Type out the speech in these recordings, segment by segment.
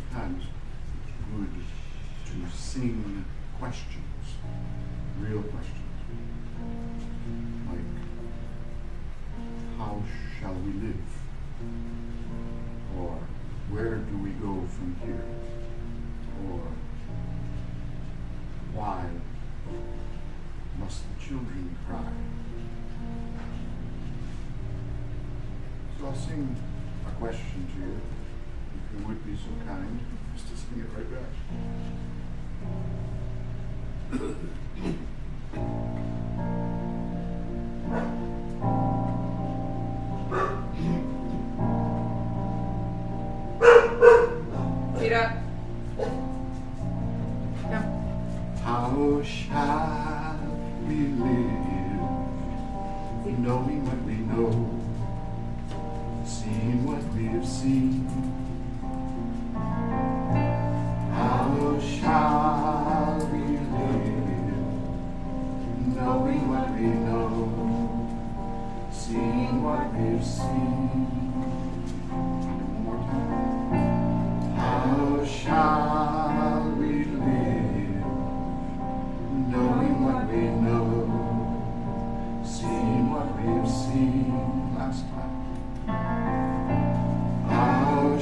Sometimes it's good to sing questions, real questions, like, how shall we live? Or, where do we go from here? Or, why must the children cry? So I'll sing a question to you, if you would be so kind, just to sing it right back. Get up. Come. How shall we live, knowing what we know, seeing what we have seen? How shall we live, knowing what we know, seeing what we've seen? One more time. How shall we live, knowing what we know, seeing what we've seen? Last time. How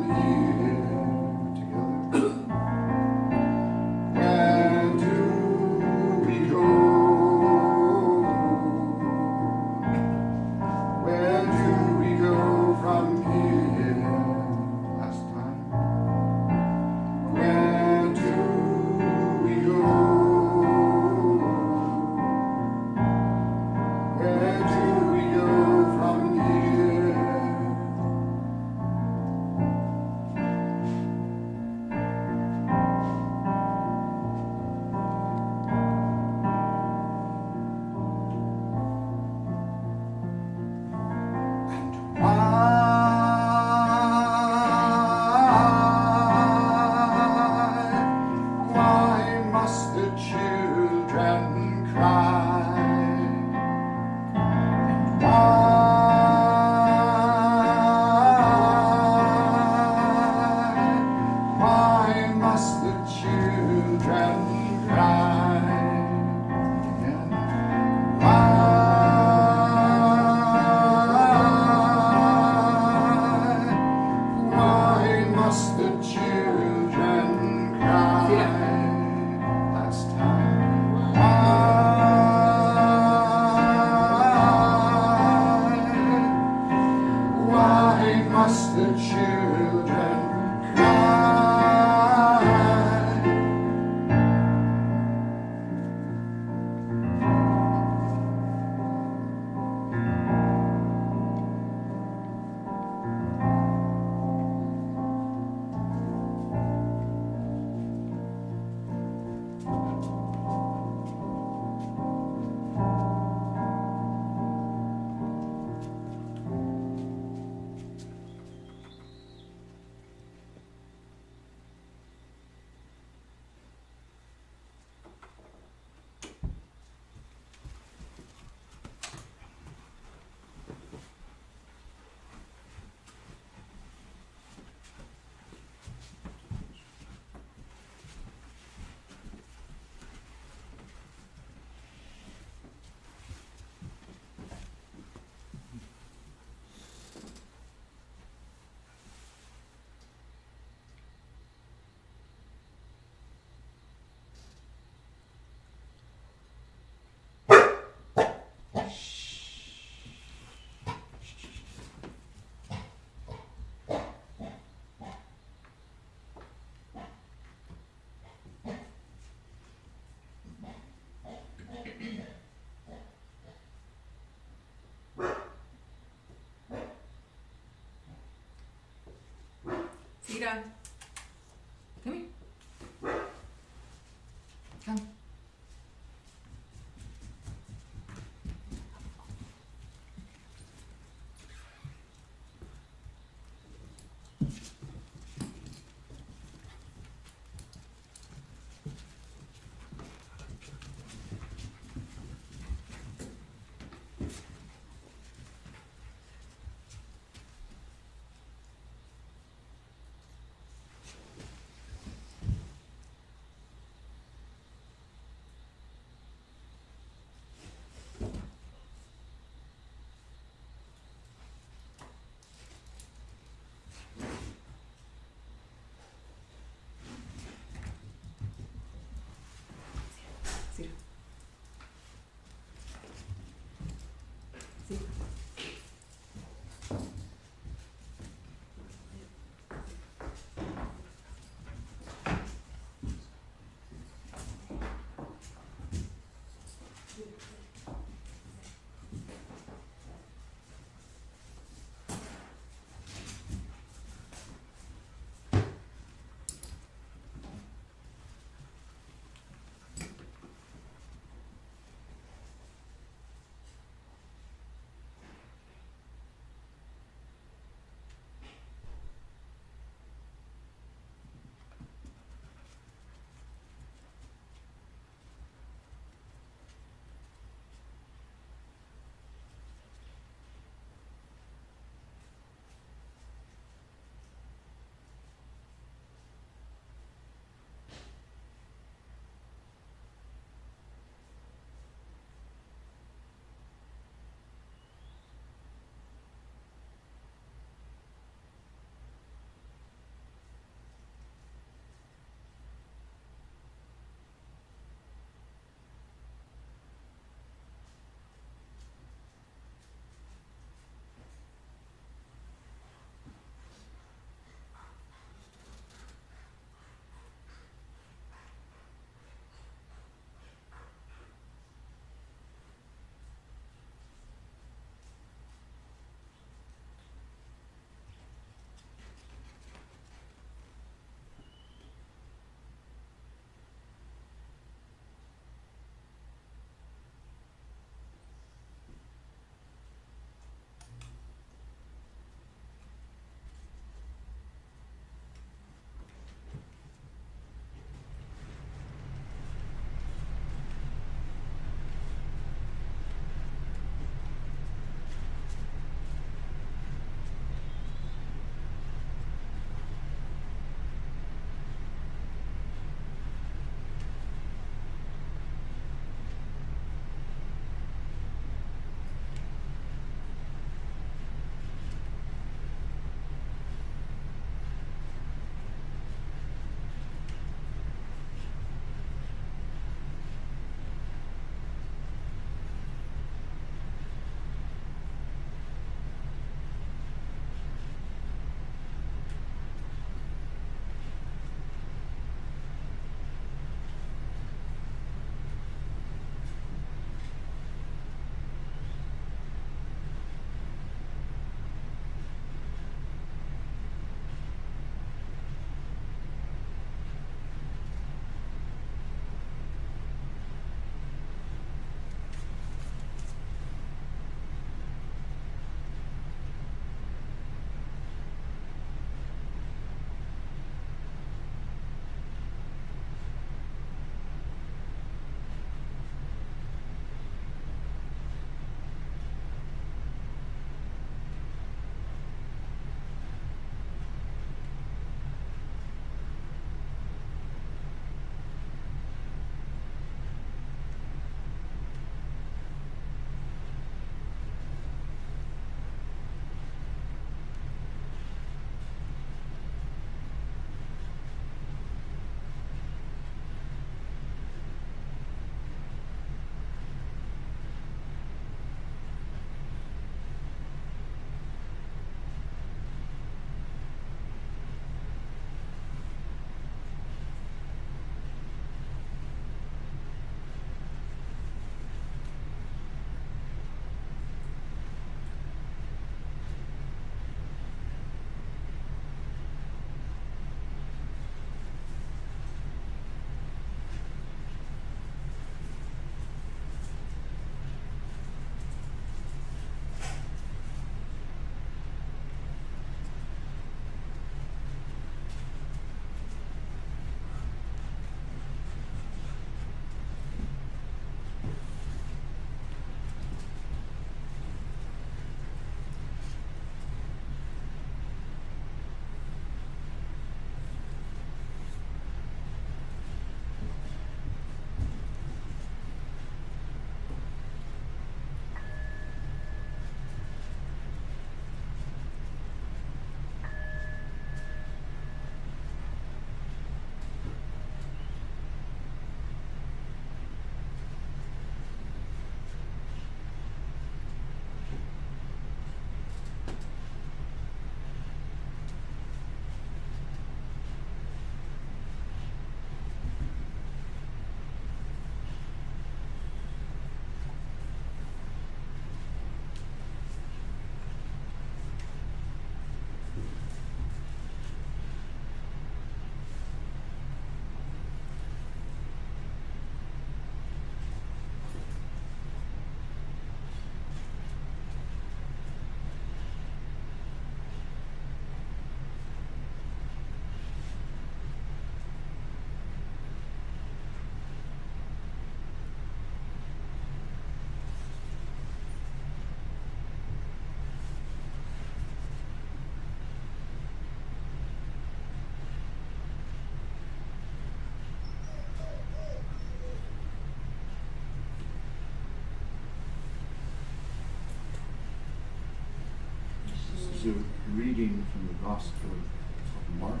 reading from the Gospel of Mark.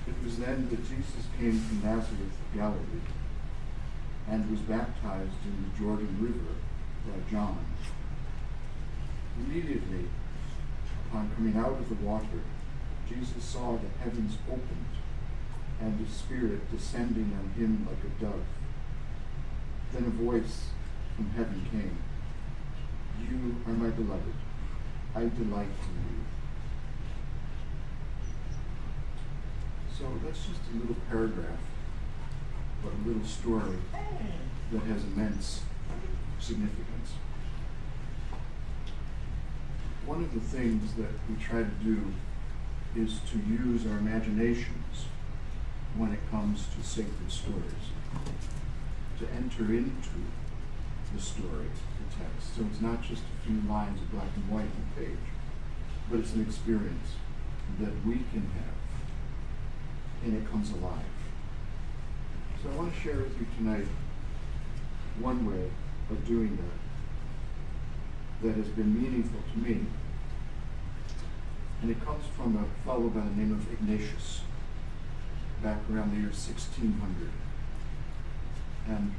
It was then that Jesus came from Nazareth of Galilee and was baptized in the Jordan River by John. Immediately, upon coming out of the water, Jesus saw the heavens opened and the Spirit descending on him like a dove. Then a voice from heaven came, "You are my beloved. I delight in you." So that's just a little paragraph, but a little story that has immense significance. One of the things that we try to do is to use our imaginations when it comes to sacred stories, to enter into the story, the text. So it's not just a few lines of black and white on the page, but it's an experience that we can have, and it comes alive. So I want to share with you tonight one way of doing that has been meaningful to me. And it comes from a fellow by the name of Ignatius, back around the year 1600. And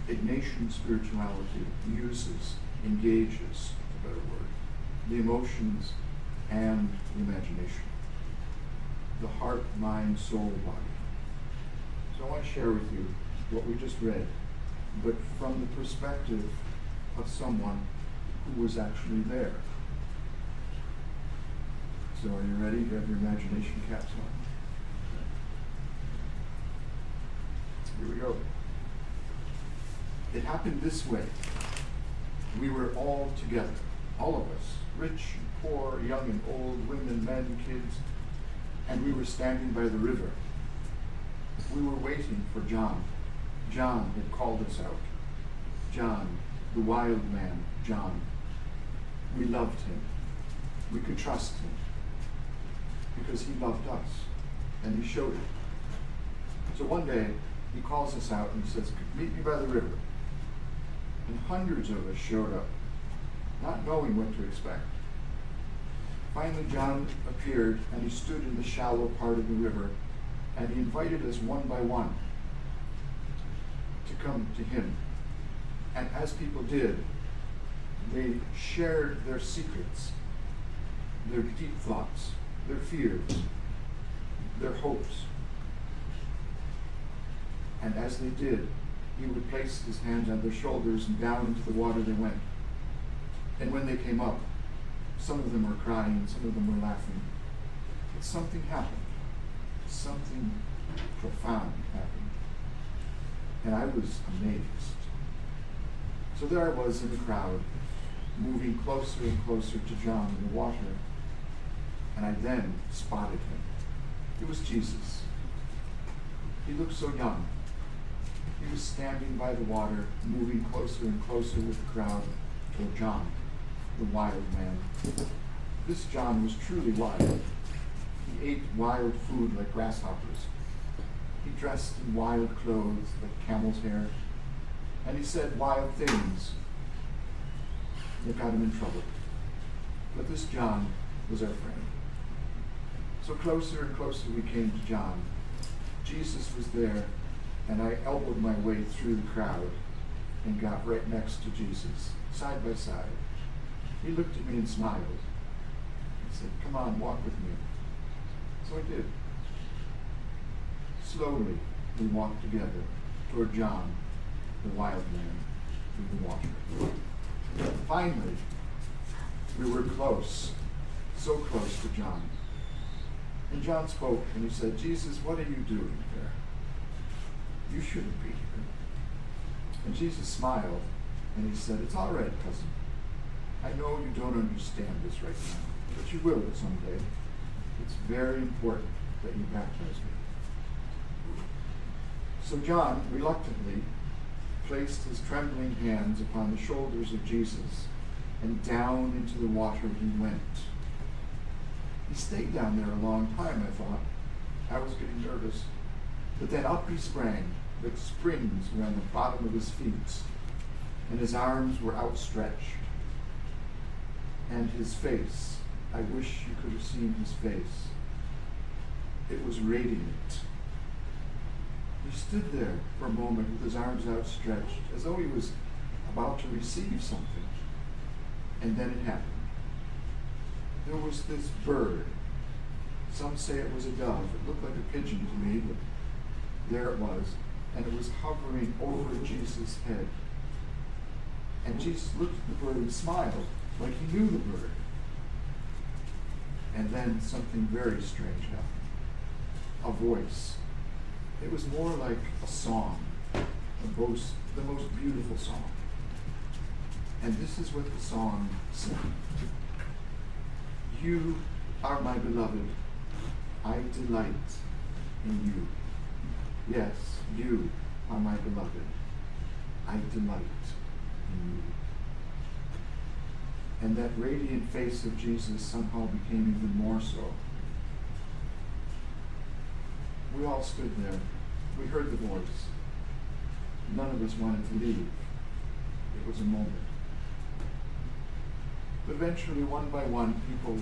Ignatian spirituality engages, a better word, the emotions and the imagination, the heart, mind, soul, body. So I want to share with you what we just read, but from the perspective of someone who was actually there. So are you ready? You have your imagination caps on. Here we go. It happened this way. We were all together, all of us, rich and poor, young and old, women, men, kids, and we were standing by the river. We were waiting for John. John had called us out. John, the wild man, John. We loved him. We could trust him because he loved us, and he showed it. So one day, he calls us out and says, "Meet me by the river." And hundreds of us showed up, not knowing what to expect. Finally, John appeared, and he stood in the shallow part of the river, and he invited us one by one to come to him. And as people did, they shared their secrets, their deep thoughts, their fears, their hopes. And as they did, he would place his hands on their shoulders, and down into the water they went. And when they came up, some of them were crying, some of them were laughing. But something happened. Something profound happened. And I was amazed. So there I was in the crowd, moving closer and closer to John in the water. And I then spotted him. It was Jesus. He looked so young. He was standing by the water, moving closer and closer with the crowd toward John, the wild man. This John was truly wild. He ate wild food like grasshoppers. He dressed in wild clothes like camel's hair. And he said wild things that got him in trouble. But this John was our friend. So closer and closer we came to John. Jesus was there, and I elbowed my way through the crowd and got right next to Jesus, side by side. He looked at me and smiled. He said, "Come on, walk with me." So I did. Slowly, we walked together toward John, the wild man, through the water. Finally, we were close, so close to John. And John spoke, and he said, "Jesus, what are you doing there? You shouldn't be here." And Jesus smiled, and he said, "It's all right, cousin. I know you don't understand this right now, but you will someday. It's very important that you baptize me." So John reluctantly placed his trembling hands upon the shoulders of Jesus, and down into the water he went. He stayed down there a long time, I thought. I was getting nervous. But then up he sprang, like springs around the bottom of his feet, and his arms were outstretched. And his face, I wish you could have seen his face. It was radiant. He stood there for a moment with his arms outstretched, as though he was about to receive something. And then it happened. There was this bird. Some say it was a dove. It looked like a pigeon to me, but there it was. And it was hovering over Jesus' head. And Jesus looked at the bird and smiled, like he knew the bird. And then something very strange happened. A voice. It was more like a song, the most beautiful song. And this is what the song said. You are my beloved. I delight in you. Yes, you are my beloved. I delight in you. And that radiant face of Jesus somehow became even more so. We all stood there. We heard the voice. None of us wanted to leave. It was a moment. Eventually, one by one, people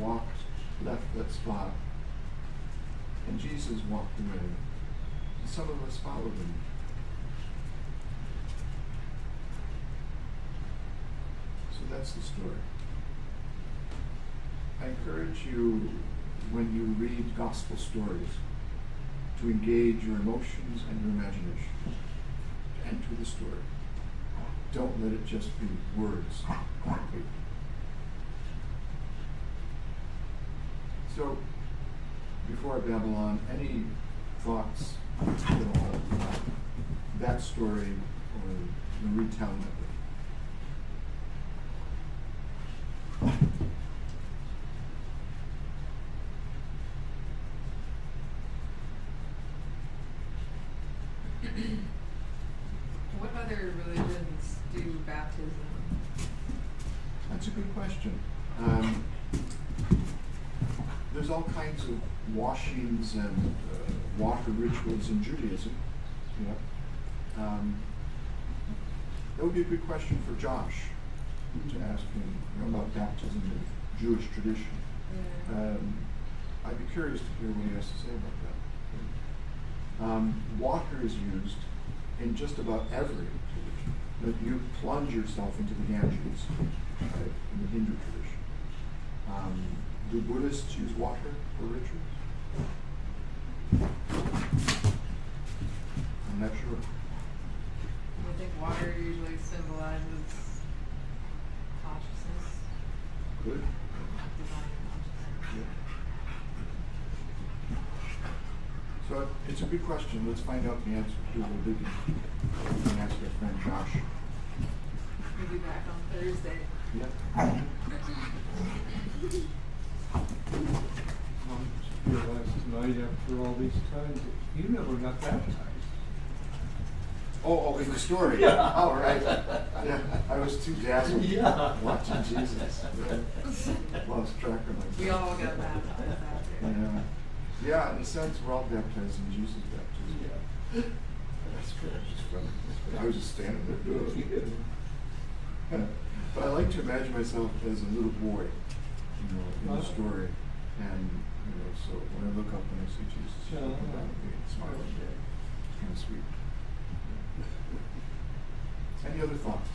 left that spot. And Jesus walked away. And some of us followed him. So that's the story. I encourage you, when you read gospel stories, to engage your emotions and your imagination. To enter the story. Don't let it just be words on paper. So, before I babble on, any thoughts on that story or the retelling of it? What other religions do baptism? That's a good question. There's all kinds of washings and water rituals in Judaism. That would be a good question for Josh to ask him about baptism in Jewish tradition. Yeah. I'd be curious to hear what he has to say about that. Water is used in just about every religion. That you plunge yourself into the Ganges, right, in the Hindu tradition. Do Buddhists use water for rituals? I'm not sure. I think water usually symbolizes consciousness, Good. divine consciousness. Yeah. So it's a good question. Let's find out the answer. Do a little digging. We can ask our friend Josh. We'll be back on Thursday. Yeah. I just realized tonight, after all these times, you never got baptized. Oh, in the story. Yeah. Oh, right. Yeah, I was too dazzled watching Jesus. Lost track of myself. We all got baptized after. Yeah. Yeah, in a sense, we're all baptized in Jesus' baptism. Yeah. That's good. Just funny. I was just standing there doing it. But I like to imagine myself as a little boy, in the story. And, so when I look up and I see Jesus looking down at me and smiling, it's kind of sweet. Any other thoughts?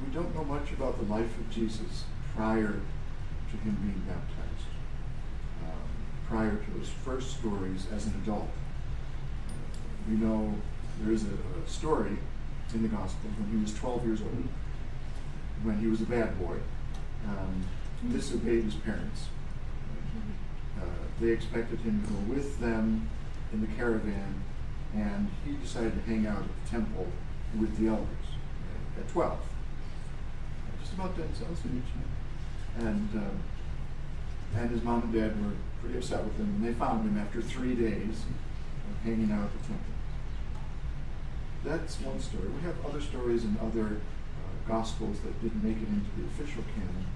We don't know much about the life of Jesus prior to him being baptized, prior to his first stories as an adult. We know there is a story in the Gospels when he was 12 years old, when he was a bad boy, disobeyed his parents. They expected him to go with them in the caravan, and he decided to hang out at the temple with the elders at 12. Just about Denzel's age. And his mom and dad were pretty upset with him, and they found him after 3 days of hanging out at the temple. That's one story. We have other stories in other Gospels that didn't make it into the official canon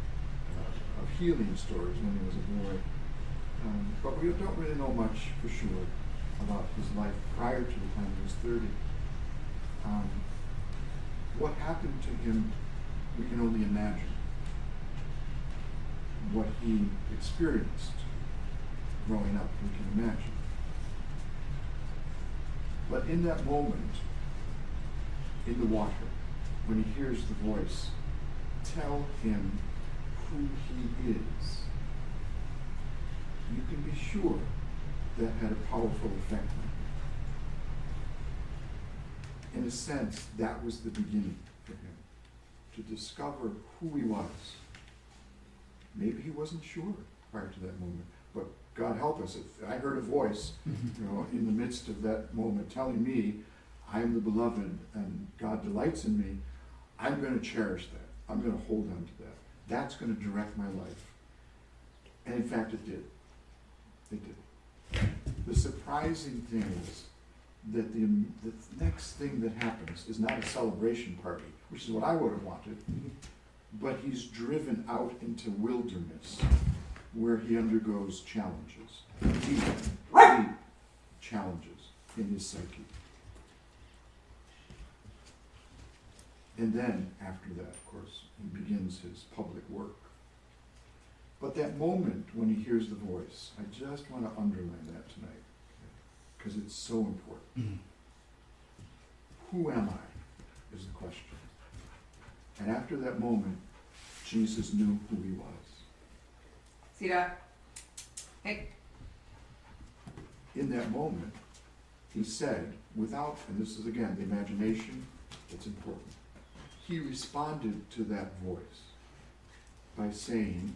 of healing stories when he was a boy. But we don't really know much for sure about his life prior to the time he was 30. What happened to him, we can only imagine. What he experienced growing up, we can imagine. But in that moment, in the water, when he hears the voice, tell him who he is, you can be sure that had a powerful effect on him. In a sense, that was the beginning for him, to discover who he was. Maybe he wasn't sure prior to that moment, but God help us. If I heard a voice, in the midst of that moment telling me, I am the beloved and God delights in me, I'm going to cherish that. I'm going to hold on to that. That's going to direct my life. And in fact, it did. It did. The surprising thing is that the next thing that happens is not a celebration party, which is what I would have wanted, but he's driven out into wilderness where he undergoes challenges, deep challenges in his psyche. And then, after that, of course, he begins his public work. But that moment when he hears the voice, I just want to underline that tonight, because it's so important. Who am I, is the question. And after that moment, Jesus knew who he was. Sita. Hey. In that moment, he said, without, and this is again the imagination, it's important. He responded to that voice by saying,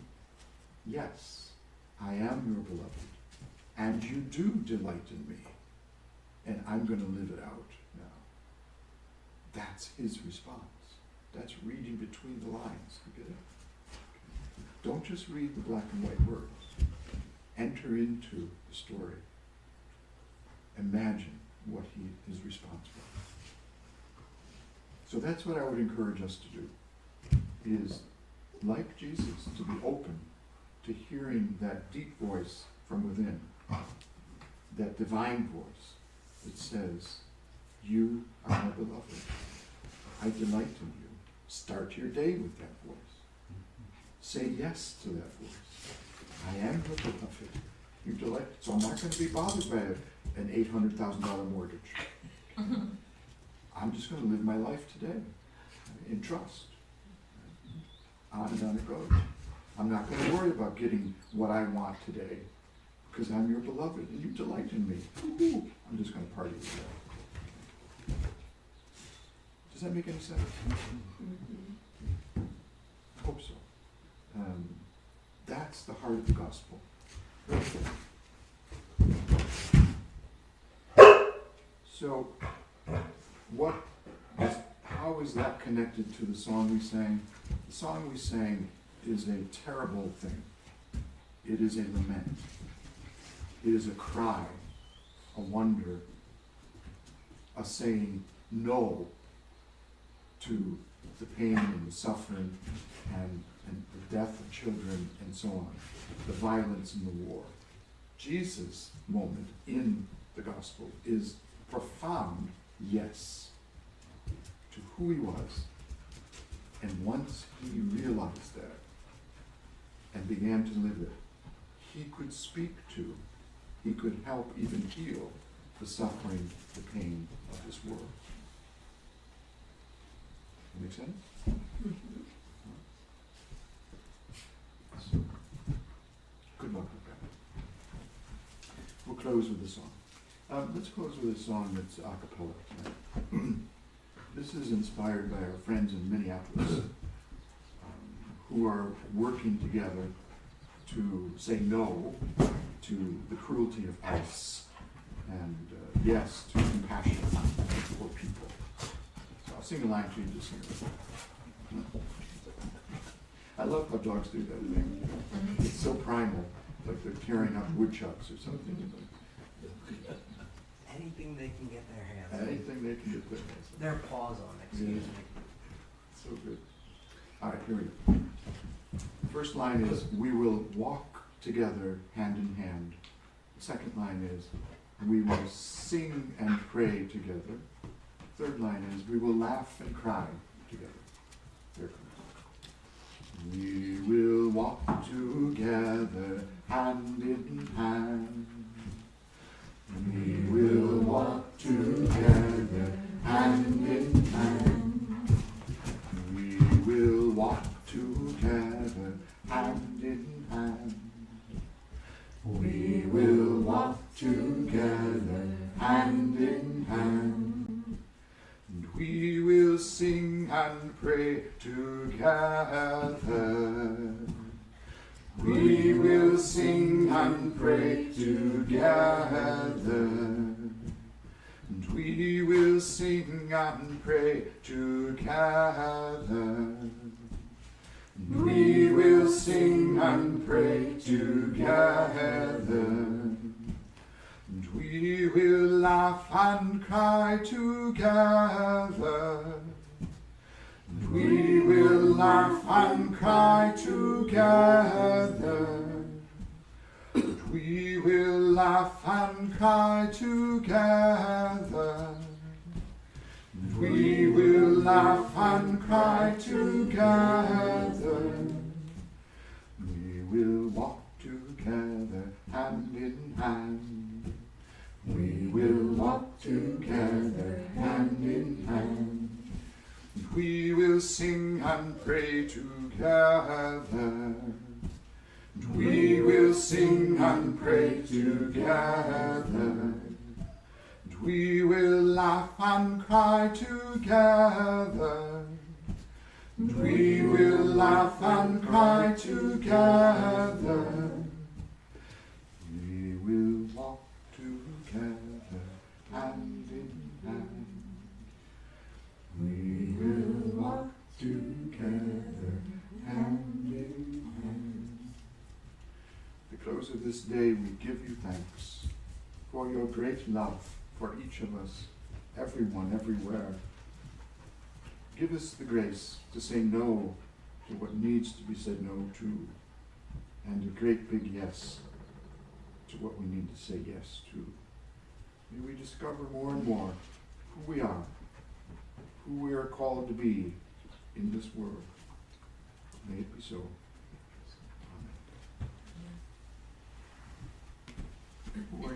yes, I am your beloved, and you do delight in me, and I'm going to live it out now. That's his response. That's reading between the lines. You get it? Don't just read the black and white words. Enter into the story. Imagine what his response was. So that's what I would encourage us to do, is, like Jesus, to be open to hearing that deep voice from within, that divine voice that says, you are my beloved. I delight in you. Start your day with that voice. Say yes to that voice. I am your beloved. You delight. So I'm not going to be bothered by an $800,000 mortgage. I'm just going to live my life today in trust. On and on it goes. I'm not going to worry about getting what I want today because I'm your beloved and you delight in me. Woo-hoo. I'm just going to party with you. Does that make any sense? I hope so. That's the heart of the gospel. So, how is that connected to the song we sang? The song we sang is a terrible thing. It is a lament. It is a cry, a wonder, a saying no to the pain and the suffering and the death of children and so on, the violence and the war. Jesus' moment in the gospel is profound yes to who he was. And once he realized that and began to live it, he could speak to, he could help even heal the suffering, the pain of this world. Make sense? So, good luck with that. We'll close with a song. Let's close with a song that's a cappella tonight. This is inspired by our friends in Minneapolis who are working together to say no to the cruelty of ICE and yes to compassion for people. So I'll sing a line to you just here. I love how dogs do that thing. It's so primal, like they're tearing up woodchucks or something. Anything they can get their hands on. Anything they can get their hands on. Their paws on, excuse me. So good. All right, here we go. First line is, we will walk together, hand in hand. The second line is, we will sing and pray together. Third line is, we will laugh and cry together. Here it comes. We will walk together, hand in hand. We will walk together, hand in hand. We will walk together, hand in hand. We will walk together, hand in hand. And we will sing and pray together. We will sing and pray together. And we will sing and pray together. We will sing and pray together. And we will laugh and cry together. And we will laugh and cry together. And we will laugh and cry together. And we will laugh and cry together. We will walk together, hand in hand. We will walk together, hand in hand. And we will sing and pray together. And we will sing and pray together. We will laugh and cry together. And we will laugh and cry together. We will walk together, hand in hand. We will walk together, hand in hand. At the close of this day, we give you thanks for your great love for each of us, everyone, everywhere. Give us the grace to say no to what needs to be said no to, and a great big yes to what we need to say yes to. May we discover more and more who we are, who we are called to be in this world. May it be so. Amen.